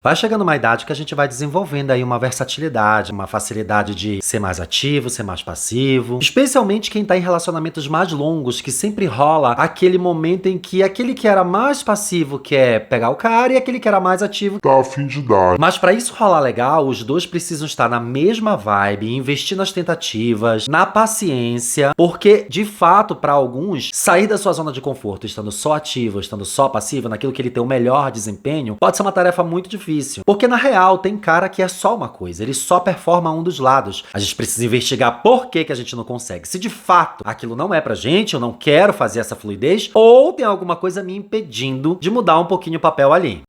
Vai chegando uma idade que a gente vai desenvolvendo aí uma versatilidade, uma facilidade de ser mais ativo, ser mais passivo. Especialmente quem tá em relacionamentos mais longos, que sempre rola aquele momento em que aquele que era mais passivo quer pegar o cara e aquele que era mais ativo tá a fim de dar. Mas pra isso rolar legal, os dois precisam estar na mesma vibe, investir nas tentativas, na paciência, porque de fato, pra alguns, sair da sua zona de conforto, estando só ativo, estando só passivo, naquilo que ele tem o melhor desempenho, pode ser uma tarefa muito difícil. Porque na real, tem cara que é só uma coisa, ele só performa um dos lados. A gente precisa investigar por que a gente não consegue. Se de fato aquilo não é pra gente, eu não quero fazer essa fluidez, ou tem alguma coisa me impedindo de mudar um pouquinho o papel ali.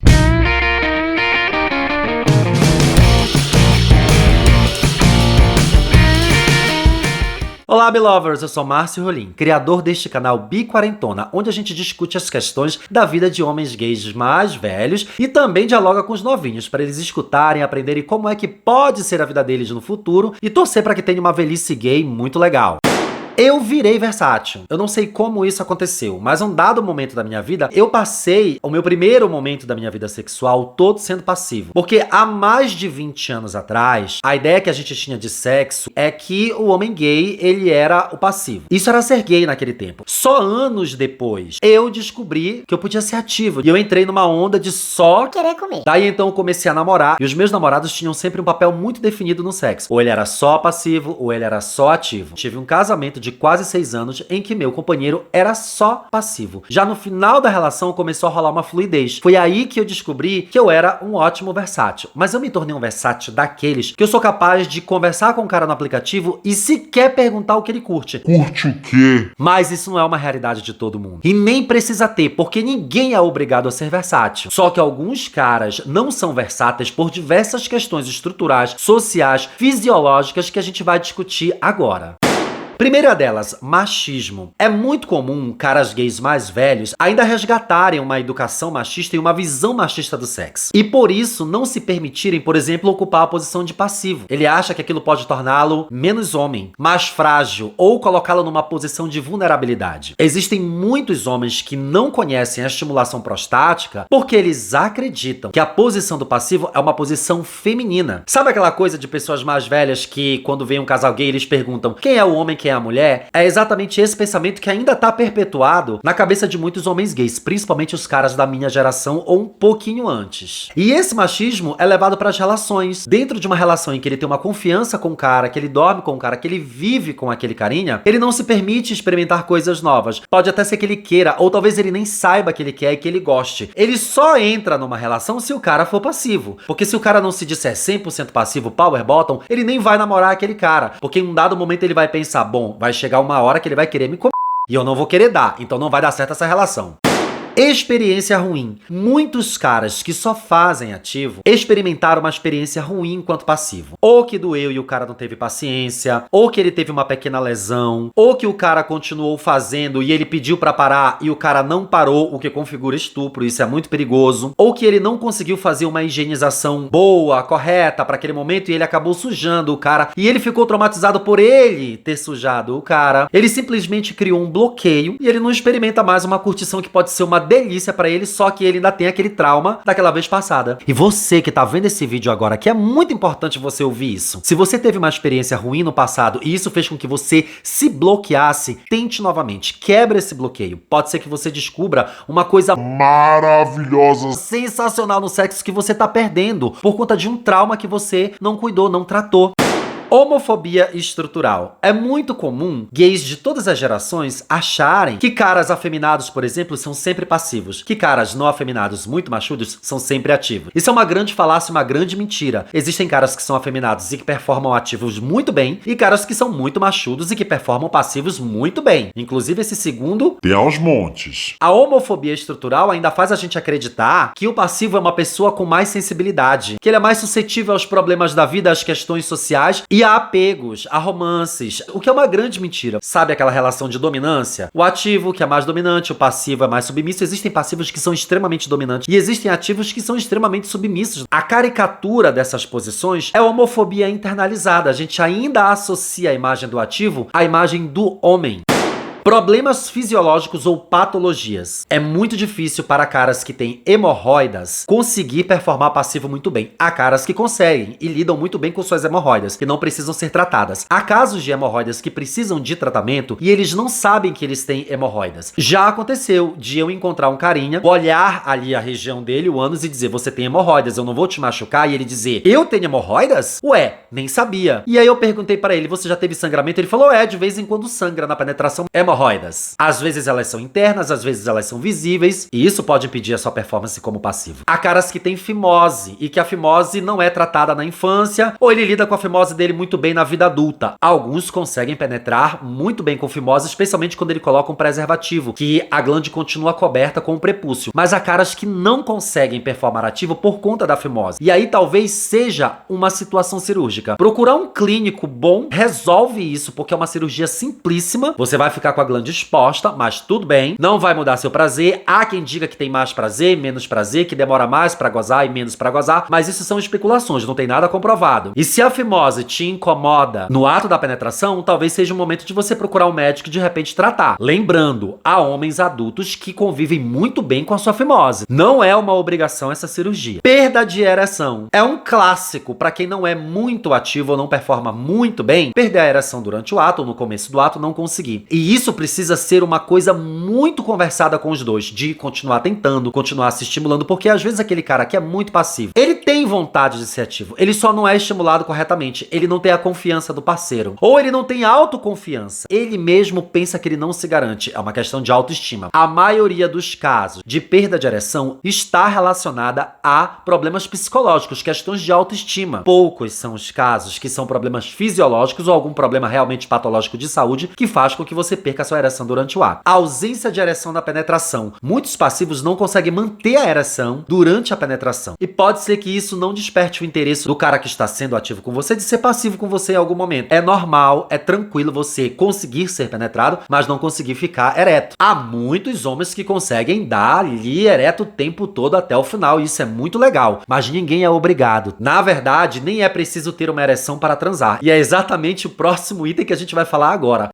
Olá, Belovers! Eu sou Márcio Rolim, criador deste canal Biquarentona, onde a gente discute as questões da vida de homens gays mais velhos e também dialoga com os novinhos, para eles escutarem, aprenderem como é que pode ser a vida deles no futuro e torcer para que tenha uma velhice gay muito legal. Eu virei versátil. Eu não sei como isso aconteceu, mas um dado momento da minha vida, eu passei o meu primeiro momento da minha vida sexual todo sendo passivo. Porque há mais de 20 anos atrás, a ideia que a gente tinha de sexo é que o homem gay, ele era o passivo. Isso era ser gay naquele tempo. Só anos depois, eu descobri que eu podia ser ativo. E eu entrei numa onda de só querer comer. Daí então eu comecei a namorar, e os meus namorados tinham sempre um papel muito definido no sexo. Ou ele era só passivo, ou ele era só ativo. Tive um casamento de quase 6 anos em que meu companheiro era só passivo. Já no final da relação começou a rolar uma fluidez. Foi aí que eu descobri que eu era um ótimo versátil. Mas eu me tornei um versátil daqueles que eu sou capaz de conversar com o cara no aplicativo e sequer perguntar o que ele curte. Curte o quê? Mas isso não é uma realidade de todo mundo. E nem precisa ter, porque ninguém é obrigado a ser versátil. Só que alguns caras não são versáteis por diversas questões estruturais, sociais, fisiológicas que a gente vai discutir agora. Primeira delas, machismo. É muito comum caras gays mais velhos ainda resgatarem uma educação machista e uma visão machista do sexo. E por isso não se permitirem, por exemplo, ocupar a posição de passivo. Ele acha que aquilo pode torná-lo menos homem, mais frágil ou colocá-lo numa posição de vulnerabilidade. Existem muitos homens que não conhecem a estimulação prostática porque eles acreditam que a posição do passivo é uma posição feminina. Sabe aquela coisa de pessoas mais velhas que quando vem um casal gay eles perguntam quem é o homem, quem é a mulher? É exatamente esse pensamento que ainda tá perpetuado na cabeça de muitos homens gays, principalmente os caras da minha geração ou um pouquinho antes. E esse machismo é levado para as relações. Dentro de uma relação em que ele tem uma confiança com o cara, que ele dorme com o cara, que ele vive com aquele carinha, ele não se permite experimentar coisas novas. Pode até ser que ele queira, ou talvez ele nem saiba que ele quer e que ele goste. Ele só entra numa relação se o cara for passivo. Porque se o cara não se disser 100% passivo, power bottom, ele nem vai namorar aquele cara. Porque em um dado momento ele vai pensar, bom, vai chegar uma hora que ele vai querer me comer e eu não vou querer dar, então não vai dar certo essa relação. Experiência ruim. Muitos caras que só fazem ativo experimentaram uma experiência ruim enquanto passivo. Ou que doeu e o cara não teve paciência, ou que ele teve uma pequena lesão, ou que o cara continuou fazendo e ele pediu pra parar e o cara não parou, o que configura estupro, isso é muito perigoso. Ou que ele não conseguiu fazer uma higienização boa, correta pra aquele momento e ele acabou sujando o cara e ele ficou traumatizado por ele ter sujado o cara. Ele simplesmente criou um bloqueio e ele não experimenta mais uma curtição que pode ser uma delícia pra ele, só que ele ainda tem aquele trauma daquela vez passada. E você que tá vendo esse vídeo agora, que é muito importante você ouvir isso. Se você teve uma experiência ruim no passado e isso fez com que você se bloqueasse, tente novamente, quebra esse bloqueio. Pode ser que você descubra uma coisa maravilhosa, sensacional no sexo que você tá perdendo por conta de um trauma que você não cuidou, não tratou. Homofobia estrutural. É muito comum gays de todas as gerações acharem que caras afeminados, por exemplo, são sempre passivos, que caras não afeminados muito machudos são sempre ativos. Isso é uma grande falácia, uma grande mentira. Existem caras que são afeminados e que performam ativos muito bem, e caras que são muito machudos e que performam passivos muito bem. Inclusive esse segundo tem aos montes. A homofobia estrutural ainda faz a gente acreditar que o passivo é uma pessoa com mais sensibilidade, que ele é mais suscetível aos problemas da vida, às questões sociais e a apegos, a romances, o que é uma grande mentira. Sabe aquela relação de dominância? O ativo, que é mais dominante, o passivo é mais submisso. Existem passivos que são extremamente dominantes e existem ativos que são extremamente submissos. A caricatura dessas posições é a homofobia internalizada. A gente ainda associa a imagem do ativo à imagem do homem. Problemas fisiológicos ou patologias. É muito difícil para caras que têm hemorroidas conseguir performar passivo muito bem. Há caras que conseguem e lidam muito bem com suas hemorroidas, que não precisam ser tratadas. Há casos de hemorroidas que precisam de tratamento e eles não sabem que eles têm hemorroidas. Já aconteceu de eu encontrar um carinha, olhar ali a região dele, o ânus, e dizer: você tem hemorroidas, eu não vou te machucar, e ele dizer: eu tenho hemorroidas? Ué, nem sabia. E aí eu perguntei para ele: você já teve sangramento? Ele falou: de vez em quando sangra na penetração. Hemorroidas. Às vezes elas são internas, às vezes elas são visíveis, e isso pode impedir a sua performance como passivo. Há caras que têm fimose, e que a fimose não é tratada na infância, ou ele lida com a fimose dele muito bem na vida adulta. Alguns conseguem penetrar muito bem com fimose, especialmente quando ele coloca um preservativo, que a glande continua coberta com o prepúcio. Mas há caras que não conseguem performar ativo por conta da fimose. E aí talvez seja uma situação cirúrgica. Procurar um clínico bom resolve isso, porque é uma cirurgia simplíssima. Você vai ficar com a glande exposta, mas tudo bem. Não vai mudar seu prazer. Há quem diga que tem mais prazer, menos prazer, que demora mais pra gozar e menos pra gozar, mas isso são especulações, não tem nada comprovado. E se a fimose te incomoda no ato da penetração, talvez seja o momento de você procurar um médico e de repente tratar. Lembrando, há homens adultos que convivem muito bem com a sua fimose. Não é uma obrigação essa cirurgia. Perda de ereção. É um clássico para quem não é muito ativo ou não performa muito bem, perder a ereção durante o ato ou no começo do ato, não conseguir. E isso precisa ser uma coisa muito conversada com os dois, de continuar tentando, continuar se estimulando, porque às vezes aquele cara que é muito passivo, ele tem vontade de ser ativo, ele só não é estimulado corretamente, ele não tem a confiança do parceiro, ou ele não tem autoconfiança, ele mesmo pensa que ele não se garante. É uma questão de autoestima. A maioria dos casos de perda de ereção está relacionada a problemas psicológicos, questões de autoestima. Poucos são os casos que são problemas fisiológicos ou algum problema realmente patológico de saúde que faz com que você perca a sua ereção durante o ato. A ausência de ereção na penetração. Muitos passivos não conseguem manter a ereção durante a penetração. E pode ser que isso não desperte o interesse do cara que está sendo ativo com você de ser passivo com você em algum momento. É normal, é tranquilo você conseguir ser penetrado, mas não conseguir ficar ereto. Há muitos homens que conseguem dar ali ereto o tempo todo até o final, e isso é muito legal, mas ninguém é obrigado. Na verdade, nem é preciso ter uma ereção para transar, e é exatamente o próximo item que a gente vai falar agora.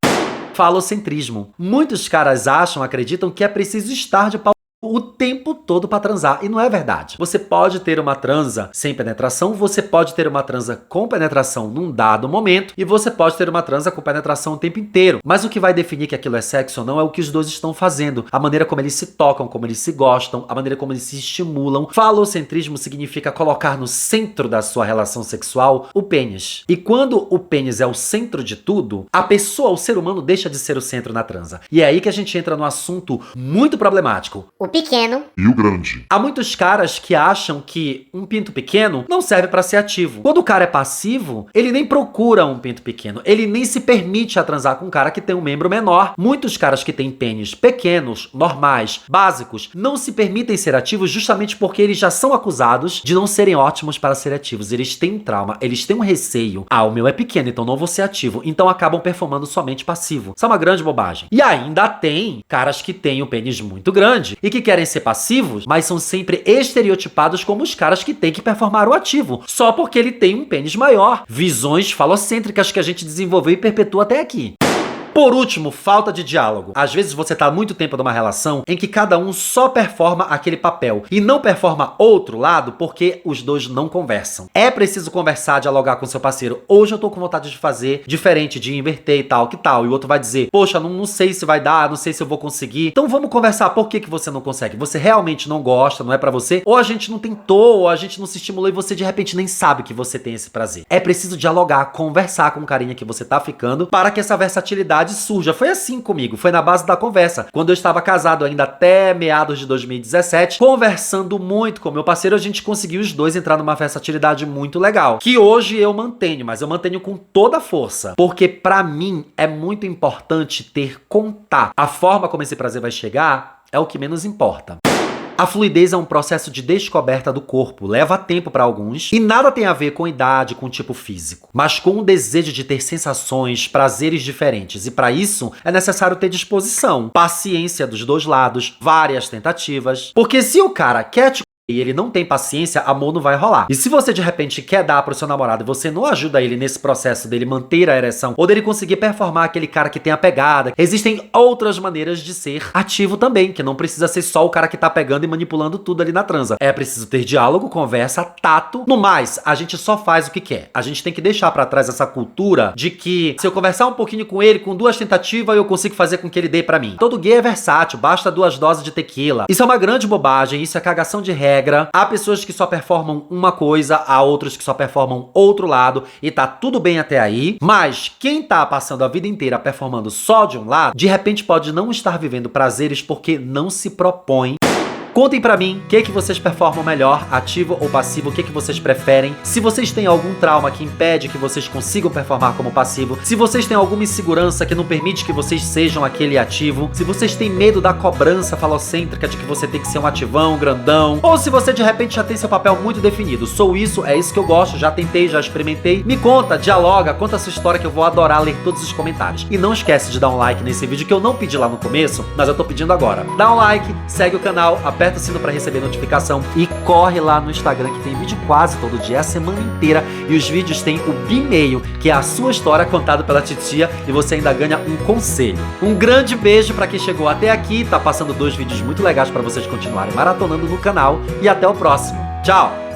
Falocentrismo. Muitos caras acreditam que é preciso estar de pau o tempo todo pra transar, e não é verdade. Você pode ter uma transa sem penetração, você pode ter uma transa com penetração num dado momento, e você pode ter uma transa com penetração o tempo inteiro. Mas o que vai definir que aquilo é sexo ou não é o que os dois estão fazendo, a maneira como eles se tocam, como eles se gostam, a maneira como eles se estimulam. Falocentrismo significa colocar no centro da sua relação sexual o pênis. E quando o pênis é o centro de tudo, a pessoa, o ser humano, deixa de ser o centro na transa. E é aí que a gente entra no assunto muito problemático: o pequeno e o grande. Há muitos caras que acham que um pinto pequeno não serve pra ser ativo. Quando o cara é passivo, ele nem procura um pinto pequeno, ele nem se permite a transar com um cara que tem um membro menor. Muitos caras que têm pênis pequenos, normais, básicos, não se permitem ser ativos justamente porque eles já são acusados de não serem ótimos para ser ativos. Eles têm um trauma, eles têm um receio. O meu é pequeno, então não vou ser ativo. Então acabam performando somente passivo. Isso é uma grande bobagem. E ainda tem caras que têm o pênis muito grande e que querem ser passivos, mas são sempre estereotipados como os caras que têm que performar o ativo, só porque ele tem um pênis maior. Visões falocêntricas que a gente desenvolveu e perpetua até aqui. Por último, falta de diálogo. Às vezes você tá há muito tempo numa relação em que cada um só performa aquele papel e não performa outro lado porque os dois não conversam. É preciso conversar, dialogar com seu parceiro. Hoje eu tô com vontade de fazer diferente, de inverter e tal, que tal? E o outro vai dizer: poxa, não sei se vai dar, não sei se eu vou conseguir. Então vamos conversar. Por que você não consegue? Você realmente não gosta, não é pra você? Ou a gente não tentou, ou a gente não se estimulou e você de repente nem sabe que você tem esse prazer. É preciso dialogar, conversar com o carinha que você tá ficando para que essa versatilidade surja. Foi assim comigo, foi na base da conversa. Quando eu estava casado ainda até meados de 2017, conversando muito com meu parceiro, a gente conseguiu os dois entrar numa versatilidade muito legal, que hoje eu mantenho, mas eu mantenho com toda a força, porque pra mim é muito importante ter contato. A forma como esse prazer vai chegar é o que menos importa. A fluidez é um processo de descoberta do corpo, leva tempo para alguns e nada tem a ver com idade, com tipo físico, mas com o desejo de ter sensações, prazeres diferentes, e para isso é necessário ter disposição, paciência dos dois lados, várias tentativas, porque se o cara quer te e ele não tem paciência, amor não vai rolar. E se você de repente quer dar pro seu namorado e você não ajuda ele nesse processo dele manter a ereção ou dele conseguir performar aquele cara que tem a pegada, existem outras maneiras de ser ativo também, que não precisa ser só o cara que tá pegando e manipulando tudo ali na transa. É preciso ter diálogo, conversa, tato. No mais, a gente só faz o que quer. A gente tem que deixar pra trás essa cultura de que se eu conversar um pouquinho com ele, com 2 tentativas, eu consigo fazer com que ele dê pra mim. Todo gay é versátil, basta 2 doses de tequila. Isso é uma grande bobagem, isso é cagação de regra. Há pessoas que só performam uma coisa, há outros que só performam outro lado, e tá tudo bem até aí. Mas quem tá passando a vida inteira performando só de um lado, de repente pode não estar vivendo prazeres porque não se propõe. Contem pra mim o que vocês performam melhor, ativo ou passivo, o que vocês preferem. Se vocês têm algum trauma que impede que vocês consigam performar como passivo, se vocês têm alguma insegurança que não permite que vocês sejam aquele ativo, se vocês têm medo da cobrança falocêntrica de que você tem que ser um ativão, grandão, ou se você de repente já tem seu papel muito definido. Sou isso, é isso que eu gosto, já tentei, já experimentei. Me conta, dialoga, conta a sua história que eu vou adorar ler todos os comentários. E não esquece de dar um like nesse vídeo que eu não pedi lá no começo, mas eu tô pedindo agora. Dá um like, segue o canal, aperta o sino pra receber notificação e corre lá no Instagram que tem vídeo quase todo dia, a semana inteira, e os vídeos têm o B-mail, que é a sua história contada pela titia, e você ainda ganha um conselho. Um grande beijo pra quem chegou até aqui, tá passando 2 vídeos muito legais pra vocês continuarem maratonando no canal, e até o próximo. Tchau!